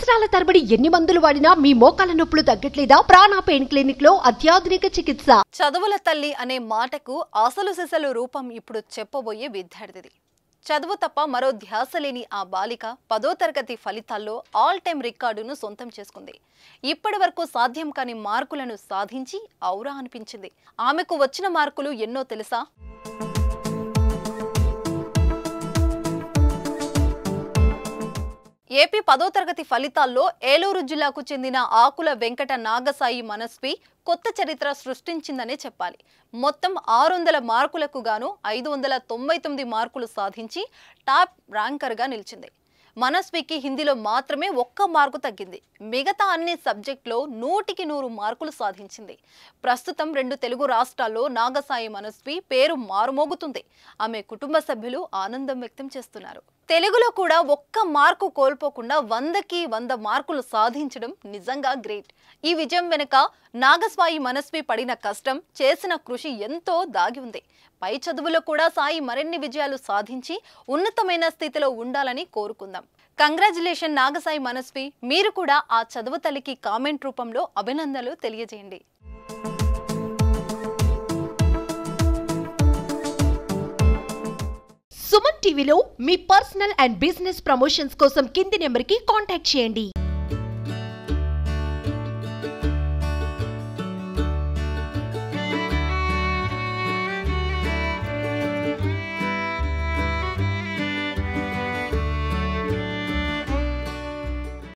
సంవత్సరాల తరబడి ఎన్ని మందులు వాడినా మీ మోకాల నొప్పులు తగ్గట్లేదా? ప్రాణ పెయిన్ క్లినిక్ లో అత్యాధునిక చికిత్స. చదువుల తల్లి అనే మాటకు అసలు సిసలు రూపం ఇప్పుడు చెప్పబోయే విద్యార్థిది. చదువు తప్ప మరో ధ్యాస లేని ఆ బాలిక 10వ తరగతి ఫలితాల్లో ఆల్ టైమ్ రికార్డును సొంతం చేసుకుంది. ఇప్పటి వరకు సాధ్యం కాని మార్కులను సాధించి ఔరా అనిపించింది. ఆమెకు వచ్చిన మార్కులు ఎన్నో తెలుసా? ఏపీ 10వ తరగతి ఫలితాల్లో ఏలూరు జిల్లాకు చెందిన ఆకుల వెంకట నాగసాయి మనస్వి కొత్త చరిత్ర సృష్టించిందనే చెప్పాలి. మొత్తం 600 మార్కులకు గాను 599 మార్కులు సాధించి టాప్ ర్యాంకర్గా నిలిచింది. మనస్వికి హిందీలో మాత్రమే 1 మార్కు తగ్గింది. మిగతా అన్ని సబ్జెక్టులో 100కి 100 మార్కులు సాధించింది. ప్రస్తుతం 2 తెలుగు రాష్ట్రాల్లో నాగసాయి మనస్వి పేరు మారుమోగుతుంది. ఆమె కుటుంబ సభ్యులు ఆనందం వ్యక్తం చేస్తున్నారు. తెలుగులో కూడా 1 మార్కు కోల్పోకుండా 100కి 100 మార్కులు సాధించడం నిజంగా గ్రేట్. ఈ విజయం వెనుక నాగసాయి మనస్వి పడిన కష్టం, చేసిన కృషి ఎంతో దాగి ఉంది. పై చదువులో కూడా సాయి మరిన్ని విజయాలు సాధించి ఉన్నతమైన స్థితిలో ఉండాలని కోరుకుందాం. కంగ్రాచులేషన్ నాగసాయి మనస్వి. మీరు కూడా ఆ చదువు తల్లికి కామెంట్ రూపంలో అభినందనలు తెలియజేయండి. సుమన్ టీవీలో మీ పర్సనల్ అండ్ బిజినెస్ ప్రమోషన్స్ కోసం కింది నెంబర్కి కాంటాక్ట్ చేయండి.